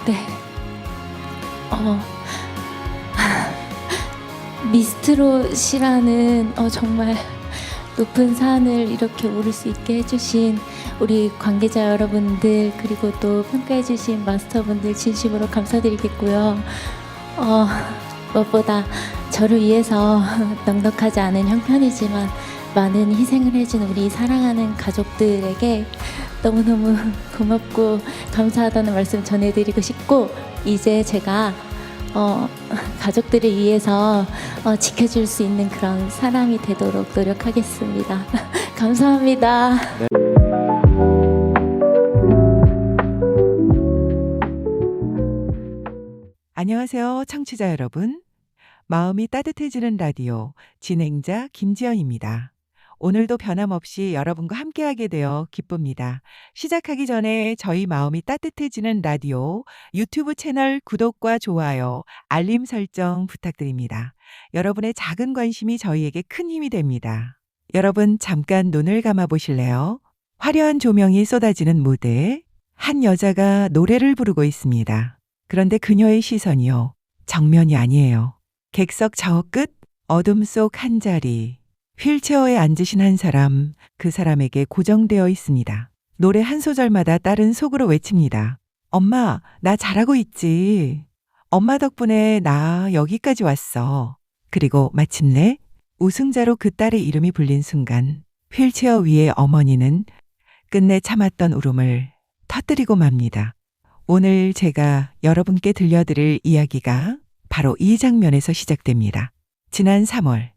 네. 어 미스트롯이라는 정말 높은 산을 이렇게 오를 수 있게 해 주신 우리 관계자 여러분들, 그리고 또 평가해 주신 마스터분들 진심으로 감사드리겠고요. 어 무엇보다 저를 위해서 넉넉하지 않은 형편이지만 많은 희생을 해 준 우리 사랑하는 가족들에게 너무너무 고맙고 감사하다는 말씀 전해드리고 싶고, 이제 제가 가족들을 위해서 지켜줄 수 있는 그런 사람이 되도록 노력하겠습니다. 감사합니다. 안녕하세요, 청취자 여러분. 마음이 따뜻해지는 라디오 진행자 김지연입니다. 오늘도 변함없이 여러분과 함께하게 되어 기쁩니다. 시작하기 전에 저희 마음이 따뜻해지는 라디오 유튜브 채널 구독과 좋아요, 알림 설정 부탁드립니다. 여러분의 작은 관심이 저희에게 큰 힘이 됩니다. 여러분 잠깐 눈을 감아 보실래요? 화려한 조명이 쏟아지는 무대, 한 여자가 노래를 부르고 있습니다. 그런데 그녀의 시선이요, 정면이 아니에요. 객석 저 끝, 어둠 속 한 자리, 휠체어에 앉으신 한 사람, 그 사람에게 고정되어 있습니다. 노래 한 소절마다 딸은 속으로 외칩니다. 엄마, 나 잘하고 있지. 엄마 덕분에 나 여기까지 왔어. 그리고 마침내 우승자로 그 딸의 이름이 불린 순간 휠체어 위에 어머니는 끝내 참았던 울음을 터뜨리고 맙니다. 오늘 제가 여러분께 들려드릴 이야기가 바로 이 장면에서 시작됩니다. 지난 3월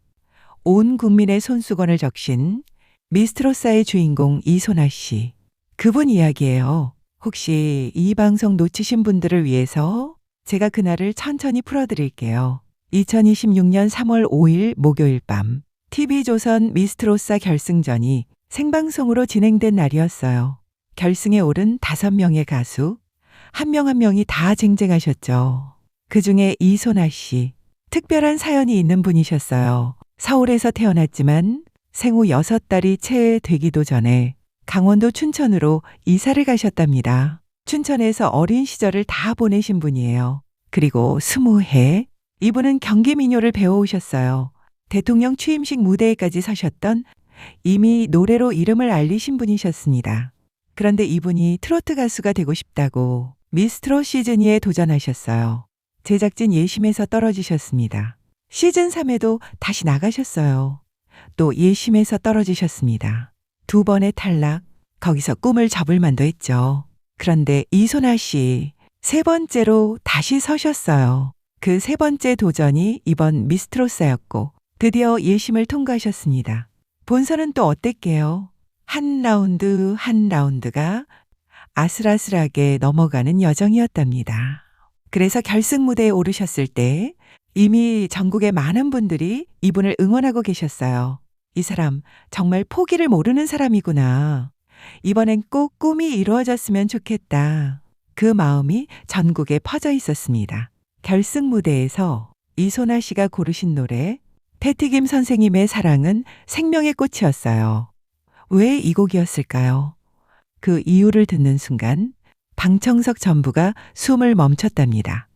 온 국민의 손수건을 적신 미스트롯사의 주인공 이소나 씨. 그분 이야기예요. 혹시 이 방송 놓치신 분들을 위해서 제가 그날을 천천히 풀어드릴게요. 2026년 3월 5일 목요일 밤 TV조선 미스트롯사 결승전이 생방송으로 진행된 날이었어요. 결승에 오른 5명의 가수, 한 명 한 명이 다 쟁쟁하셨죠. 그중에 이소나 씨, 특별한 사연이 있는 분이셨어요. 서울에서 태어났지만 생후 6달이 채 되기도 전에 강원도 춘천으로 이사를 가셨답니다. 춘천에서 어린 시절을 다 보내신 분이에요. 그리고 20해 이분은 경기 민요를 배워오셨어요. 대통령 취임식 무대에까지 서셨던 이미 노래로 이름을 알리신 분이셨습니다. 그런데 이분이 트로트 가수가 되고 싶다고 미스트롯 시즌2에 도전하셨어요. 제작진 예심에서 떨어지셨습니다. 시즌3에도 다시 나가셨어요. 또 예심에서 떨어지셨습니다. 2번의 탈락, 거기서 꿈을 접을 만도 했죠. 그런데 이소나 씨, 3번째로 다시 서셨어요. 그 3번째 도전이 이번 미스트롯사였고 드디어 예심을 통과하셨습니다. 본선은 또 어땠게요? 한 라운드 한 라운드가 아슬아슬하게 넘어가는 여정이었답니다. 그래서 결승 무대에 오르셨을 때 이미 전국의 많은 분들이 이분을 응원하고 계셨어요. 이 사람 정말 포기를 모르는 사람이구나. 이번엔 꼭 꿈이 이루어졌으면 좋겠다. 그 마음이 전국에 퍼져 있었습니다. 결승 무대에서 이소나 씨가 고르신 노래 패티김 선생님의 사랑은 생명의 꽃이었어요. 왜 이 곡이었을까요? 그 이유를 듣는 순간 방청석 전부가 숨을 멈췄답니다.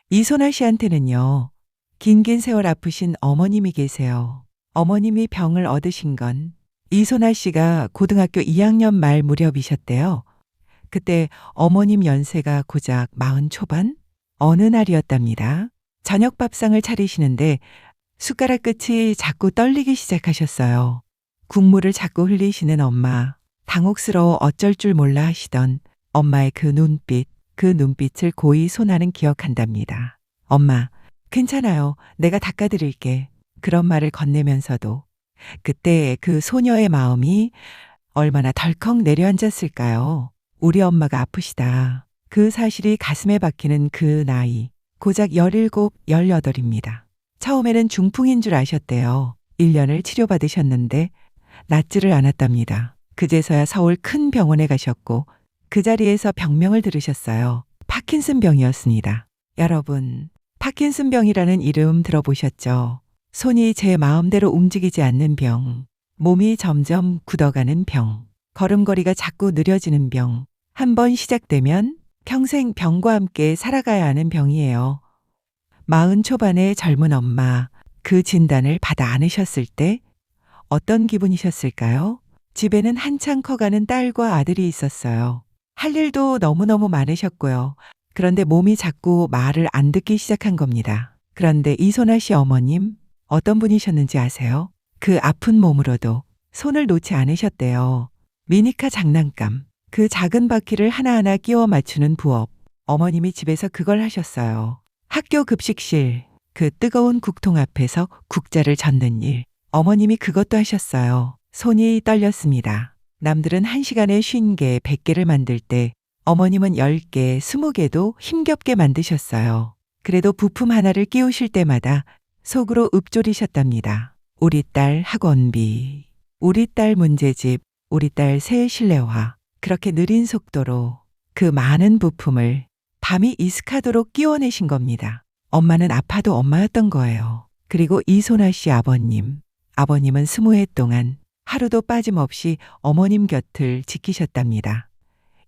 이소나 씨한테는요, 긴 세월 아프신 어머님이 계세요. 어머님이 병을 얻으신 건 이소나 씨가 고등학교 2학년 말 무렵이셨대요. 그때 어머님 연세가 고작 40 초반? 어느 날이었답니다. 저녁 밥상을 차리시는데 숟가락 끝이 자꾸 떨리기 시작하셨어요. 국물을 자꾸 흘리시는 엄마, 당혹스러워 어쩔 줄 몰라 하시던 엄마의 그 눈빛을 고이 소나는 기억한답니다. 엄마, 괜찮아요. 내가 닦아드릴게. 그런 말을 건네면서도 그때 그 소녀의 마음이 얼마나 덜컥 내려앉았을까요? 우리 엄마가 아프시다. 그 사실이 가슴에 박히는 그 나이, 고작 17, 18입니다. 처음에는 중풍인 줄 아셨대요. 1년을 치료받으셨는데 낫지를 않았답니다. 그제서야 서울 큰 병원에 가셨고 그 자리에서 병명을 들으셨어요. 파킨슨 병이었습니다. 여러분, 파킨슨 병이라는 이름 들어보셨죠? 손이 제 마음대로 움직이지 않는 병, 몸이 점점 굳어가는 병, 걸음걸이가 자꾸 느려지는 병, 한 번 시작되면 평생 병과 함께 살아가야 하는 병이에요. 40 초반의 젊은 엄마, 그 진단을 받아 안으셨을 때 어떤 기분이셨을까요? 집에는 한창 커가는 딸과 아들이 있었어요. 할 일도 너무너무 많으셨고요. 그런데 몸이 자꾸 말을 안 듣기 시작한 겁니다. 그런데 이소나 씨 어머님, 어떤 분이셨는지 아세요? 그 아픈 몸으로도 손을 놓지 않으셨대요. 미니카 장난감, 그 작은 바퀴를 하나하나 끼워 맞추는 부업. 어머님이 집에서 그걸 하셨어요. 학교 급식실, 그 뜨거운 국통 앞에서 국자를 젓는 일. 어머님이 그것도 하셨어요. 손이 떨렸습니다. 남들은 1시간에 50개, 100개를 만들 때 어머님은 10개, 20개도 힘겹게 만드셨어요. 그래도 부품 하나를 끼우실 때마다 속으로 읊조리셨답니다. 우리 딸 학원비, 우리 딸 문제집, 우리 딸 새 실내화. 그렇게 느린 속도로 그 많은 부품을 밤이 이슥하도록 끼워내신 겁니다. 엄마는 아파도 엄마였던 거예요. 그리고 이소나 씨 아버님. 아버님은 20해 동안 하루도 빠짐없이 어머님 곁을 지키셨답니다.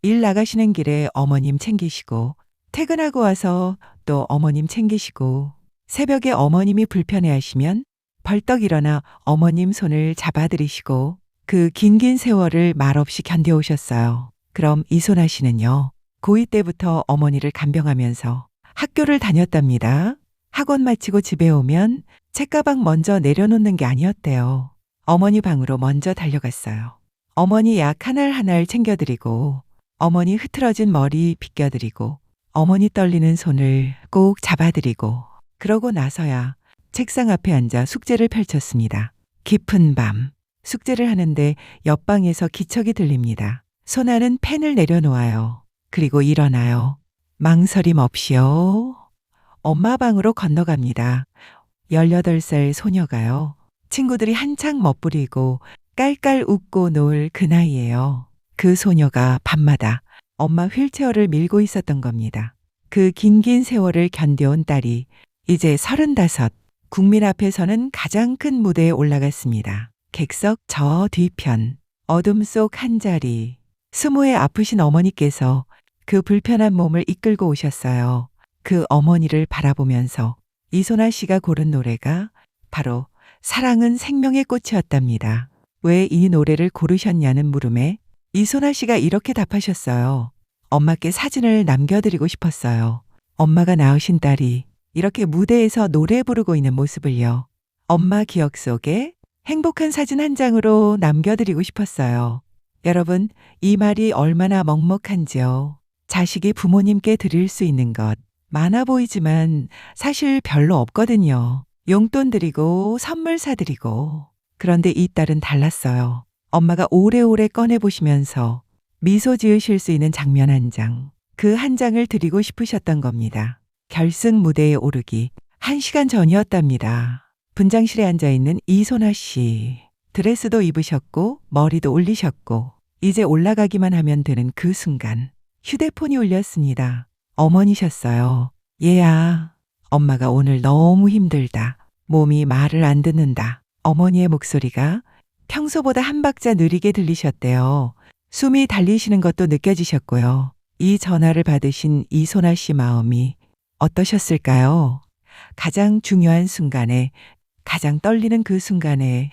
일 나가시는 길에 어머님 챙기시고, 퇴근하고 와서 또 어머님 챙기시고, 새벽에 어머님이 불편해하시면 벌떡 일어나 어머님 손을 잡아드리시고, 그 긴긴 세월을 말없이 견뎌오셨어요. 그럼 이소나 씨는요, 고2 때부터 어머니를 간병하면서 학교를 다녔답니다. 학원 마치고 집에 오면 책가방 먼저 내려놓는 게 아니었대요. 어머니 방으로 먼저 달려갔어요. 어머니 약 한 알 한 알 챙겨드리고, 어머니 흐트러진 머리 빗겨드리고, 어머니 떨리는 손을 꼭 잡아드리고, 그러고 나서야 책상 앞에 앉아 숙제를 펼쳤습니다. 깊은 밤, 숙제를 하는데 옆방에서 기척이 들립니다. 소나는 펜을 내려놓아요. 그리고 일어나요. 망설임 없이요. 엄마 방으로 건너갑니다. 18살 소녀가요. 친구들이 한창 멋부리고 깔깔 웃고 놀 그 나이예요. 그 소녀가 밤마다 엄마 휠체어를 밀고 있었던 겁니다. 그 긴긴 세월을 견뎌온 딸이 이제 35, 국민 앞에서는 가장 큰 무대에 올라갔습니다. 객석 저 뒤편, 어둠 속 한 자리, 20에 아프신 어머니께서 그 불편한 몸을 이끌고 오셨어요. 그 어머니를 바라보면서 이소나 씨가 고른 노래가 바로 사랑은 생명의 꽃이었답니다. 왜 이 노래를 고르셨냐는 물음에 이소나 씨가 이렇게 답하셨어요. 엄마께 사진을 남겨드리고 싶었어요. 엄마가 낳으신 딸이 이렇게 무대에서 노래 부르고 있는 모습을요. 엄마 기억 속에 행복한 사진 한 장으로 남겨드리고 싶었어요. 여러분, 이 말이 얼마나 먹먹한지요. 자식이 부모님께 드릴 수 있는 것 많아 보이지만 사실 별로 없거든요. 용돈 드리고 선물 사드리고. 그런데 이 딸은 달랐어요. 엄마가 오래오래 꺼내보시면서 미소 지으실 수 있는 장면 한 장, 그 한 장을 드리고 싶으셨던 겁니다. 결승 무대에 오르기 1시간 전이었답니다. 분장실에 앉아있는 이소나 씨. 드레스도 입으셨고 머리도 올리셨고 이제 올라가기만 하면 되는 그 순간 휴대폰이 울렸습니다. 어머니셨어요. 얘야, 엄마가 오늘 너무 힘들다. 몸이 말을 안 듣는다. 어머니의 목소리가 평소보다 한 박자 느리게 들리셨대요. 숨이 달리시는 것도 느껴지셨고요. 이 전화를 받으신 이소나 씨 마음이 어떠셨을까요? 가장 중요한 순간에, 가장 떨리는 그 순간에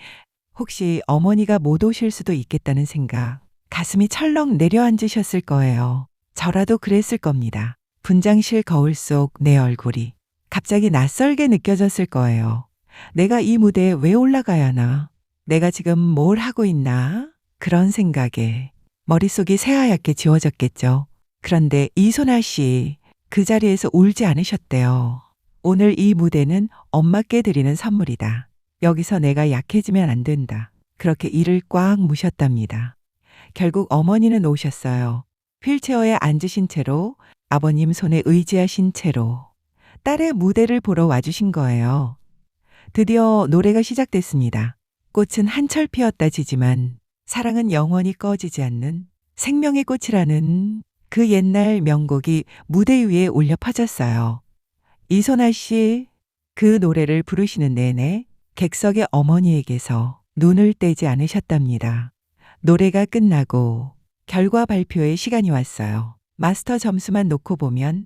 혹시 어머니가 못 오실 수도 있겠다는 생각, 가슴이 철렁 내려앉으셨을 거예요. 저라도 그랬을 겁니다. 분장실 거울 속 내 얼굴이 갑자기 낯설게 느껴졌을 거예요. 내가 이 무대에 왜 올라가야 하나? 내가 지금 뭘 하고 있나? 그런 생각에 머릿속이 새하얗게 지워졌겠죠. 그런데 이소나 씨, 그 자리에서 울지 않으셨대요. 오늘 이 무대는 엄마께 드리는 선물이다. 여기서 내가 약해지면 안 된다. 그렇게 이를 꽉 무셨답니다. 결국 어머니는 오셨어요. 휠체어에 앉으신 채로, 아버님 손에 의지하신 채로 딸의 무대를 보러 와주신 거예요. 드디어 노래가 시작됐습니다. 꽃은 한철 피었다 지지만 사랑은 영원히 꺼지지 않는 생명의 꽃이라는 그 옛날 명곡이 무대 위에 울려 퍼졌어요. 이소나 씨, 그 노래를 부르시는 내내 객석의 어머니에게서 눈을 떼지 않으셨답니다. 노래가 끝나고 결과 발표의 시간이 왔어요. 마스터 점수만 놓고 보면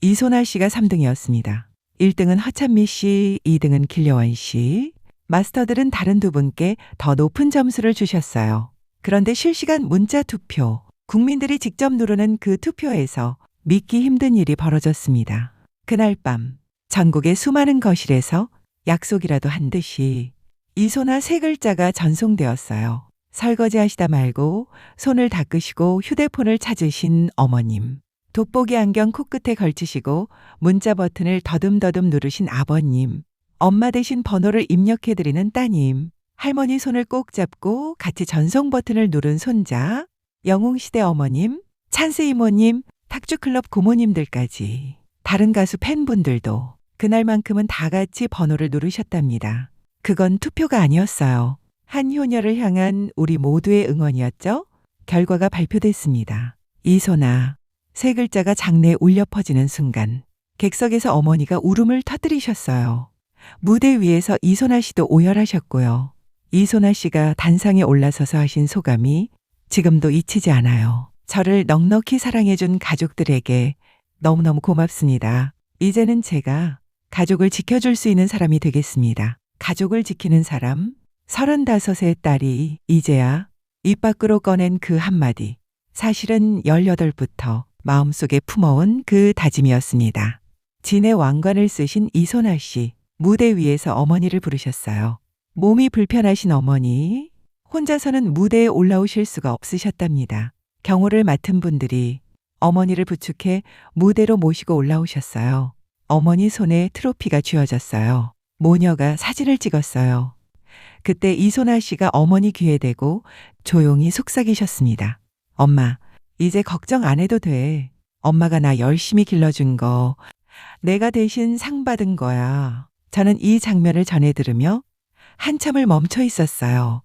이소나 씨가 3등이었습니다. 1등은 허찬미 씨, 2등은 길려원 씨. 마스터들은 다른 두 분께 더 높은 점수를 주셨어요. 그런데 실시간 문자 투표, 국민들이 직접 누르는 그 투표에서 믿기 힘든 일이 벌어졌습니다. 그날 밤 전국의 수많은 거실에서 약속이라도 한 듯이 이소나 세 글자가 전송되었어요. 설거지 하시다 말고 손을 닦으시고 휴대폰을 찾으신 어머님. 돋보기 안경 코끝에 걸치시고 문자 버튼을 더듬더듬 누르신 아버님. 엄마 대신 번호를 입력해드리는 따님. 할머니 손을 꼭 잡고 같이 전송 버튼을 누른 손자. 영웅시대 어머님, 찬스 이모님, 탁주클럽 고모님들까지. 다른 가수 팬분들도 그날만큼은 다 같이 번호를 누르셨답니다. 그건 투표가 아니었어요. 한 효녀를 향한 우리 모두의 응원이었죠? 결과가 발표됐습니다. 이소나 세 글자가 장내에 울려 퍼지는 순간 객석에서 어머니가 울음을 터뜨리셨어요. 무대 위에서 이소나 씨도 오열하셨고요. 이소나 씨가 단상에 올라서서 하신 소감이 지금도 잊히지 않아요. 저를 넉넉히 사랑해준 가족들에게 너무너무 고맙습니다. 이제는 제가 가족을 지켜줄 수 있는 사람이 되겠습니다. 가족을 지키는 사람, 35의 딸이 이제야 입 밖으로 꺼낸 그 한마디. 사실은 18부터 마음속에 품어온 그 다짐이었습니다. 진의 왕관을 쓰신 이소나 씨, 무대 위에서 어머니를 부르셨어요. 몸이 불편하신 어머니, 혼자서는 무대에 올라오실 수가 없으셨답니다. 경호를 맡은 분들이 어머니를 부축해 무대로 모시고 올라오셨어요. 어머니 손에 트로피가 쥐어졌어요. 모녀가 사진을 찍었어요. 그때 이소나 씨가 어머니 귀에 대고 조용히 속삭이셨습니다. 엄마, 이제 걱정 안 해도 돼. 엄마가 나 열심히 길러준 거, 내가 대신 상 받은 거야. 저는 이 장면을 전해 들으며 한참을 멈춰 있었어요.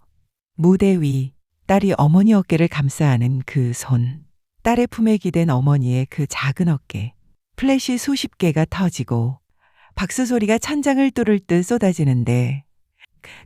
무대 위, 딸이 어머니 어깨를 감싸 안은 그 손. 딸의 품에 기댄 어머니의 그 작은 어깨. 플래시 수십 개가 터지고 박수 소리가 천장을 뚫을 듯 쏟아지는데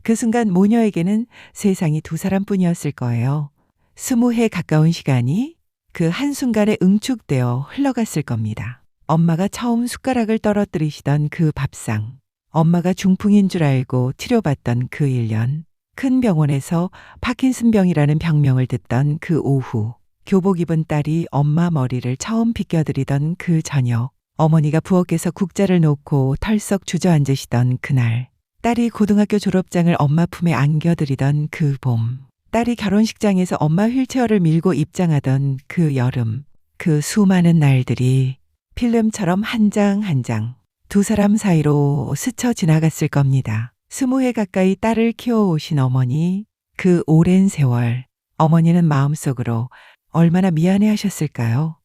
그 순간 모녀에게는 세상이 두 사람뿐이었을 거예요. 20해 가까운 시간이 그 한순간에 응축되어 흘러갔을 겁니다. 엄마가 처음 숟가락을 떨어뜨리시던 그 밥상. 엄마가 중풍인 줄 알고 치료받던 그 1년. 큰 병원에서 파킨슨병이라는 병명을 듣던 그 오후. 교복 입은 딸이 엄마 머리를 처음 빗겨드리던 그 저녁. 어머니가 부엌에서 국자를 놓고 털썩 주저앉으시던 그날. 딸이 고등학교 졸업장을 엄마 품에 안겨드리던 그 봄. 딸이 결혼식장에서 엄마 휠체어를 밀고 입장하던 그 여름. 그 수많은 날들이 필름처럼 한 장 한 장 두 사람 사이로 스쳐 지나갔을 겁니다. 20해 가까이 딸을 키워오신 어머니, 그 오랜 세월 어머니는 마음속으로 얼마나 미안해 하셨을까요?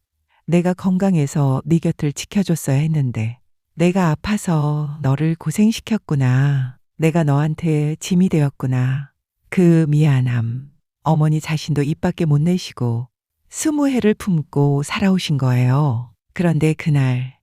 내가 건강해서 네 곁을 지켜줬어야 했는데 내가 아파서 너를 고생시켰구나. 내가 너한테 짐이 되었구나. 그 미안함. 어머니 자신도 입 밖에 못 내시고 20해를 품고 살아오신 거예요. 그런데 그날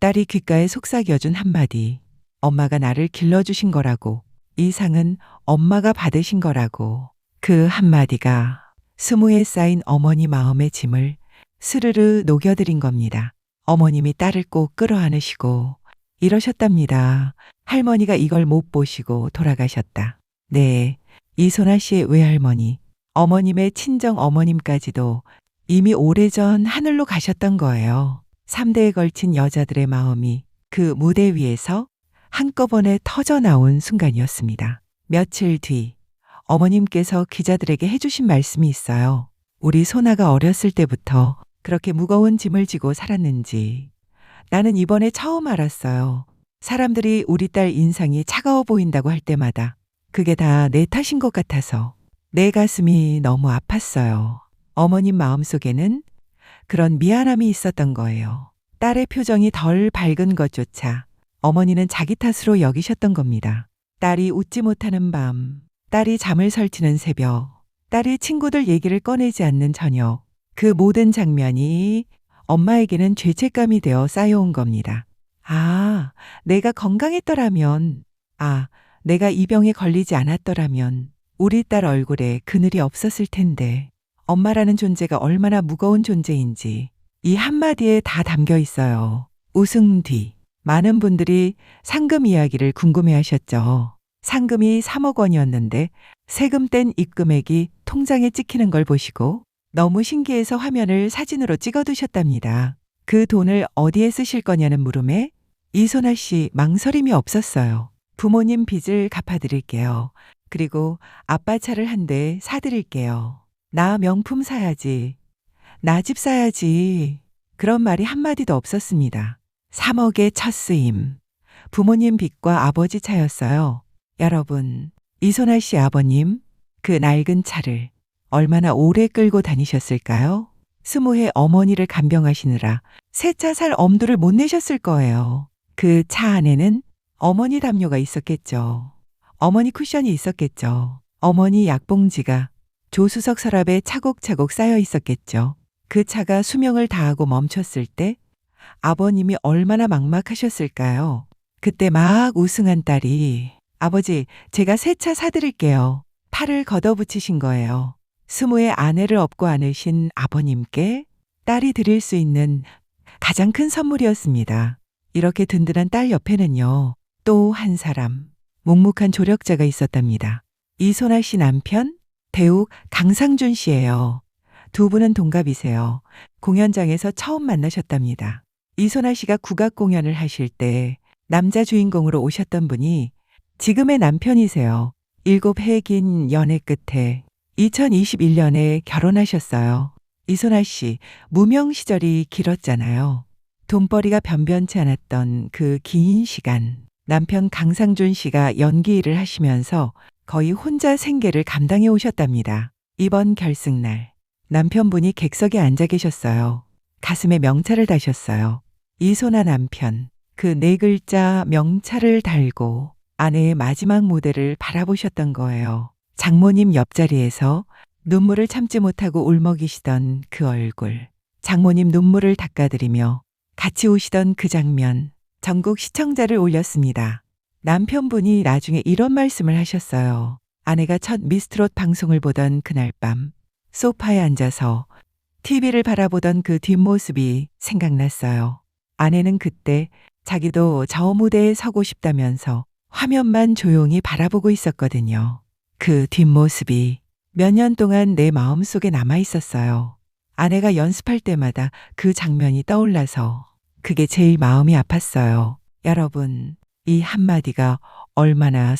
딸이 귓가에 속삭여준 한마디. 엄마가 나를 길러주신 거라고. 이 상은 엄마가 받으신 거라고. 그 한마디가 20해 쌓인 어머니 마음의 짐을 스르르 녹여드린 겁니다. 어머님이 딸을 꼭 끌어안으시고 이러셨답니다. 할머니가 이걸 못 보시고 돌아가셨다. 네, 이소나 씨의 외할머니, 어머님의 친정 어머님까지도 이미 오래전 하늘로 가셨던 거예요. 3대에 걸친 여자들의 마음이 그 무대 위에서 한꺼번에 터져나온 순간이었습니다. 며칠 뒤 어머님께서 기자들에게 해주신 말씀이 있어요. 우리 소나가 어렸을 때부터 그렇게 무거운 짐을 지고 살았는지 나는 이번에 처음 알았어요. 사람들이 우리 딸 인상이 차가워 보인다고 할 때마다 그게 다 내 탓인 것 같아서 내 가슴이 너무 아팠어요. 어머님 마음속에는 그런 미안함이 있었던 거예요. 딸의 표정이 덜 밝은 것조차 어머니는 자기 탓으로 여기셨던 겁니다. 딸이 웃지 못하는 밤, 딸이 잠을 설치는 새벽, 딸이 친구들 얘기를 꺼내지 않는 저녁, 그 모든 장면이 엄마에게는 죄책감이 되어 쌓여온 겁니다. 아, 내가 건강했더라면, 내가 이 병에 걸리지 않았더라면 우리 딸 얼굴에 그늘이 없었을 텐데 엄마라는 존재가 얼마나 무거운 존재인지 이 한마디에 다 담겨 있어요. 우승 뒤 많은 분들이 상금 이야기를 궁금해 하셨죠. 상금이 3억 원이었는데 세금 뗀 입금액이 통장에 찍히는 걸 보시고 너무 신기해서 화면을 사진으로 찍어 두셨답니다. 그 돈을 어디에 쓰실 거냐는 물음에 이소나 씨 망설임이 없었어요. 부모님 빚을 갚아드릴게요. 그리고 아빠 차를 한 대 사드릴게요. 나 명품 사야지. 나 집 사야지. 그런 말이 한마디도 없었습니다. 3억의 첫 쓰임. 부모님 빚과 아버지 차였어요. 여러분, 이소나 씨 아버님, 그 낡은 차를 얼마나 오래 끌고 다니셨을까요? 20해 어머니를 간병하시느라 새 차 살 엄두를 못 내셨을 거예요. 그 차 안에는 어머니 담요가 있었겠죠. 어머니 쿠션이 있었겠죠. 어머니 약봉지가 조수석 서랍에 차곡차곡 쌓여 있었겠죠. 그 차가 수명을 다하고 멈췄을 때 아버님이 얼마나 막막하셨을까요? 그때 막 우승한 딸이 아버지, 제가 새 차 사드릴게요. 팔을 걷어붙이신 거예요. 20의 아내를 업고 안으신 아버님께 딸이 드릴 수 있는 가장 큰 선물이었습니다. 이렇게 든든한 딸 옆에는요, 또 한 사람, 묵묵한 조력자가 있었답니다. 이소나 씨 남편, 배우 강상준 씨예요. 두 분은 동갑이세요. 공연장에서 처음 만나셨답니다. 이소나 씨가 국악 공연을 하실 때 남자 주인공으로 오셨던 분이 지금의 남편이세요. 7해 긴 연애 끝에 2021년에 결혼하셨어요. 이소나 씨, 무명 시절이 길었잖아요. 돈벌이가 변변치 않았던 그 긴 시간, 남편 강상준 씨가 연기 일을 하시면서 거의 혼자 생계를 감당해 오셨답니다. 이번 결승날, 남편분이 객석에 앉아 계셨어요. 가슴에 명찰을 다셨어요. 이소나 남편, 그 4글자 명찰을 달고 아내의 마지막 무대를 바라보셨던 거예요. 장모님 옆자리에서 눈물을 참지 못하고 울먹이시던 그 얼굴, 장모님 눈물을 닦아드리며 같이 우시던 그 장면, 전국 시청자를 울렸습니다. 남편분이 나중에 이런 말씀을 하셨어요. 아내가 첫 미스트롯 방송을 보던 그날 밤, 소파에 앉아서 TV를 바라보던 그 뒷모습이 생각났어요. 아내는 그때 자기도 저 무대에 서고 싶다면서 화면만 조용히 바라보고 있었거든요. 그 뒷모습이 몇 년 동안 내 마음속에 남아 있었어요. 아내가 연습할 때마다 그 장면이 떠올라서 그게 제일 마음이 아팠어요. 여러분, 이 한마디가 얼마나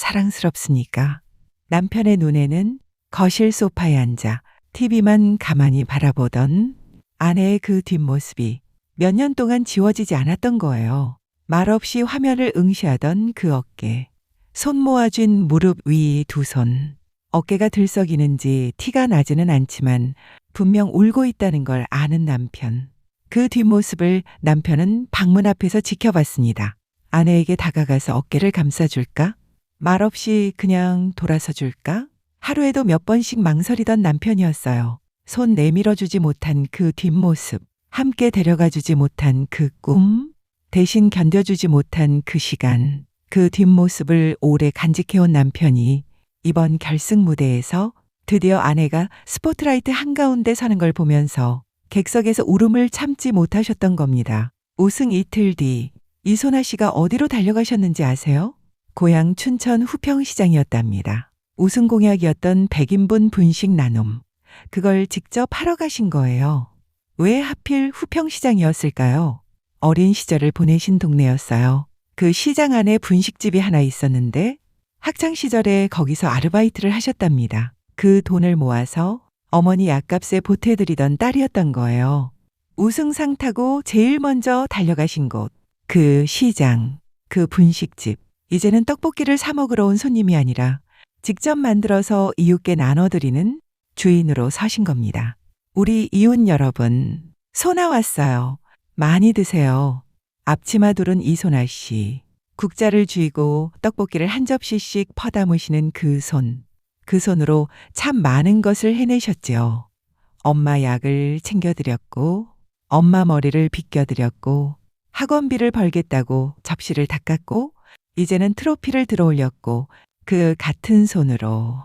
사랑스럽습니까? 남편의 눈에는 거실 소파에 앉아 TV만 가만히 바라보던 아내의 그 뒷모습이 몇 년 동안 지워지지 않았던 거예요. 말없이 화면을 응시하던 그 어깨, 손 모아쥔 무릎 위 두 손. 어깨가 들썩이는지 티가 나지는 않지만 분명 울고 있다는 걸 아는 남편. 그 뒷모습을 남편은 방문 앞에서 지켜봤습니다. 아내에게 다가가서 어깨를 감싸줄까? 말없이 그냥 돌아서 줄까? 하루에도 몇 번씩 망설이던 남편이었어요. 손 내밀어주지 못한 그 뒷모습, 함께 데려가주지 못한 그 꿈, 대신 견뎌주지 못한 그 시간, 그 뒷모습을 오래 간직해온 남편이 이번 결승 무대에서 드디어 아내가 스포트라이트 한가운데 서는 걸 보면서 객석에서 울음을 참지 못하셨던 겁니다. 우승 이틀 뒤 이소나 씨가 어디로 달려가셨는지 아세요? 고향 춘천 후평시장이었답니다. 우승 공약이었던 100인분 분식 나눔. 그걸 직접 하러 가신 거예요. 왜 하필 후평시장이었을까요? 어린 시절을 보내신 동네였어요. 그 시장 안에 분식집이 하나 있었는데 학창 시절에 거기서 아르바이트를 하셨답니다. 그 돈을 모아서 어머니 약값에 보태드리던 딸이었던 거예요. 우승상 타고 제일 먼저 달려가신 곳, 그 시장, 그 분식집. 이제는 떡볶이를 사 먹으러 온 손님이 아니라 직접 만들어서 이웃께 나눠드리는 주인으로 서신 겁니다. 우리 이웃 여러분, 소나 왔어요. 많이 드세요. 앞치마 두른 이소나 씨. 국자를 쥐고 떡볶이를 한 접시씩 퍼담으시는 그 손. 그 손으로 참 많은 것을 해내셨지요. 엄마 약을 챙겨드렸고, 엄마 머리를 빗겨드렸고, 학원비를 벌겠다고 접시를 닦았고, 이제는 트로피를 들어올렸고, 그 같은 손으로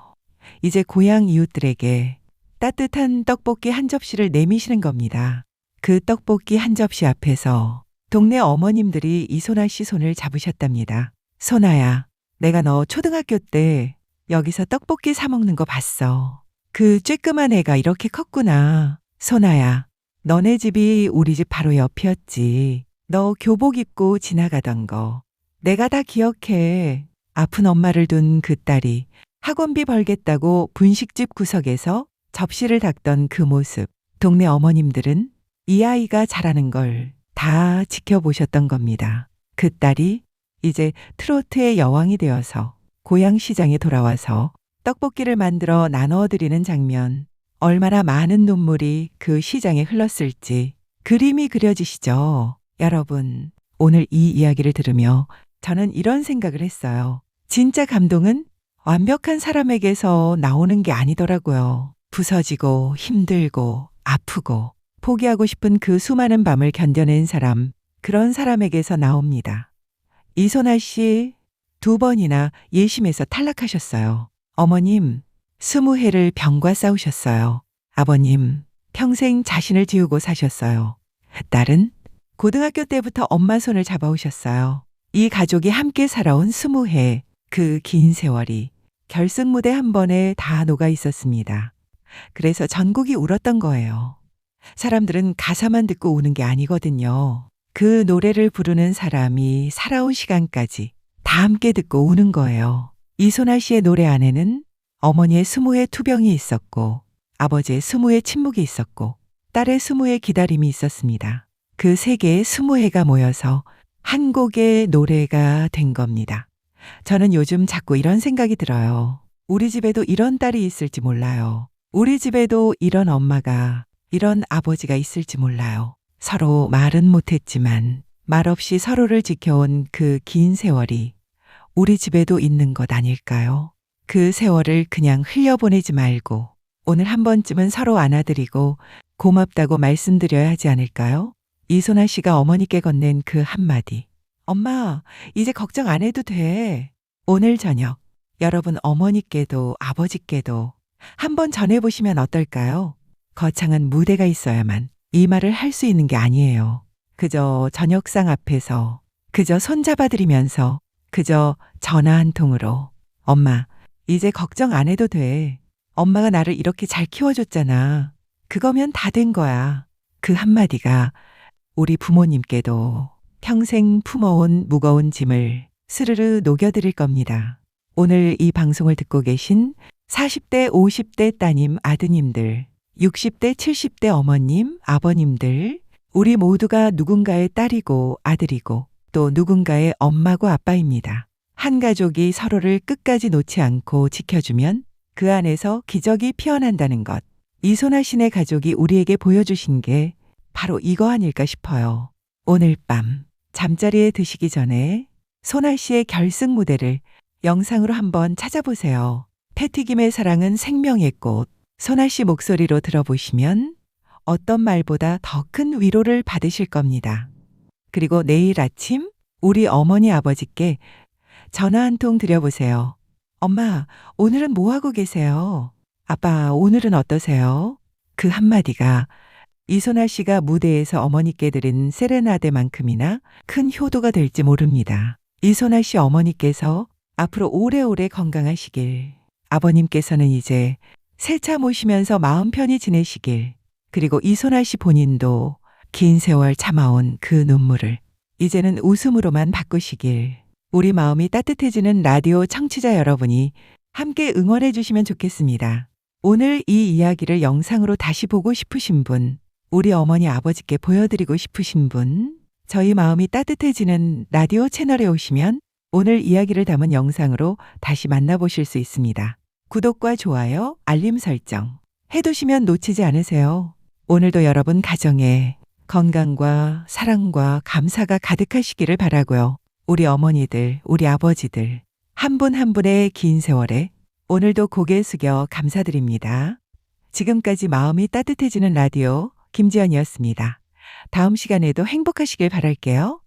이제 고향 이웃들에게 따뜻한 떡볶이 한 접시를 내미시는 겁니다. 그 떡볶이 한 접시 앞에서 동네 어머님들이 이소나 씨 손을 잡으셨답니다. 소나야, 내가 너 초등학교 때 여기서 떡볶이 사 먹는 거 봤어. 그 쬐끄만 애가 이렇게 컸구나. 소나야, 너네 집이 우리 집 바로 옆이었지. 너 교복 입고 지나가던 거. 내가 다 기억해. 아픈 엄마를 둔 그 딸이 학원비 벌겠다고 분식집 구석에서 접시를 닦던 그 모습. 동네 어머님들은 이 아이가 자라는 걸 다 지켜보셨던 겁니다. 그 딸이 이제 트로트의 여왕이 되어서 고향시장에 돌아와서 떡볶이를 만들어 나눠드리는 장면. 얼마나 많은 눈물이 그 시장에 흘렀을지 그림이 그려지시죠? 여러분, 오늘 이 이야기를 들으며 저는 이런 생각을 했어요. 진짜 감동은 완벽한 사람에게서 나오는 게 아니더라고요. 부서지고 힘들고 아프고 포기하고 싶은 그 수많은 밤을 견뎌낸 사람, 그런 사람에게서 나옵니다. 이소나 씨 2번이나 예심에서 탈락하셨어요. 어머님 20해를 병과 싸우셨어요. 아버님 평생 자신을 지우고 사셨어요. 딸은 고등학교 때부터 엄마 손을 잡아오셨어요. 이 가족이 함께 살아온 20해, 그 긴 세월이 결승무대 한 번에 다 녹아 있었습니다. 그래서 전국이 울었던 거예요. 사람들은 가사만 듣고 우는 게 아니거든요. 그 노래를 부르는 사람이 살아온 시간까지 다 함께 듣고 우는 거예요. 이소나 씨의 노래 안에는 어머니의 20의 투병이 있었고, 아버지의 20의 침묵이 있었고, 딸의 20의 기다림이 있었습니다. 그 세 개의 20해가 모여서 한 곡의 노래가 된 겁니다. 저는 요즘 자꾸 이런 생각이 들어요. 우리 집에도 이런 딸이 있을지 몰라요. 우리 집에도 이런 엄마가, 이런 아버지가 있을지 몰라요. 서로 말은 못했지만 말없이 서로를 지켜온 그 긴 세월이 우리 집에도 있는 것 아닐까요? 그 세월을 그냥 흘려보내지 말고 오늘 한 번쯤은 서로 안아드리고 고맙다고 말씀드려야 하지 않을까요? 이소나 씨가 어머니께 건넨 그 한마디. 엄마, 이제 걱정 안 해도 돼. 오늘 저녁 여러분 어머니께도 아버지께도 한번 전해보시면 어떨까요? 거창한 무대가 있어야만 이 말을 할 수 있는 게 아니에요. 그저 저녁상 앞에서, 그저 손잡아드리면서, 그저 전화 한 통으로 엄마, 이제 걱정 안 해도 돼. 엄마가 나를 이렇게 잘 키워줬잖아. 그거면 다 된 거야. 그 한마디가 우리 부모님께도 평생 품어온 무거운 짐을 스르르 녹여드릴 겁니다. 오늘 이 방송을 듣고 계신 40대, 50대 따님, 아드님들, 60대, 70대 어머님, 아버님들, 우리 모두가 누군가의 딸이고 아들이고 또 누군가의 엄마고 아빠입니다. 한 가족이 서로를 끝까지 놓지 않고 지켜주면 그 안에서 기적이 피어난다는 것. 이소나 씨네 가족이 우리에게 보여주신 게 바로 이거 아닐까 싶어요. 오늘 밤 잠자리에 드시기 전에 소나 씨의 결승 무대를 영상으로 한번 찾아보세요. 패튀김의 사랑은 생명의 꽃. 소나 씨 목소리로 들어보시면 어떤 말보다 더 큰 위로를 받으실 겁니다. 그리고 내일 아침 우리 어머니 아버지께 전화 한 통 드려보세요. 엄마, 오늘은 뭐 하고 계세요? 아빠, 오늘은 어떠세요? 그 한마디가 이소나 씨가 무대에서 어머니께 드린 세레나데만큼이나 큰 효도가 될지 모릅니다. 이소나 씨 어머니께서 앞으로 오래오래 건강하시길, 아버님께서는 이제 새차 모시면서 마음 편히 지내시길, 그리고 이소나 씨 본인도 긴 세월 참아온 그 눈물을 이제는 웃음으로만 바꾸시길, 우리 마음이 따뜻해지는 라디오 청취자 여러분이 함께 응원해 주시면 좋겠습니다. 오늘 이 이야기를 영상으로 다시 보고 싶으신 분, 우리 어머니 아버지께 보여드리고 싶으신 분, 저희 마음이 따뜻해지는 라디오 채널에 오시면 오늘 이야기를 담은 영상으로 다시 만나보실 수 있습니다. 구독과 좋아요, 알림 설정 해두시면 놓치지 않으세요. 오늘도 여러분 가정에 건강과 사랑과 감사가 가득하시기를 바라고요. 우리 어머니들, 우리 아버지들 한 분 한 분의 긴 세월에 오늘도 고개 숙여 감사드립니다. 지금까지 마음이 따뜻해지는 라디오 김지연이었습니다. 다음 시간에도 행복하시길 바랄게요.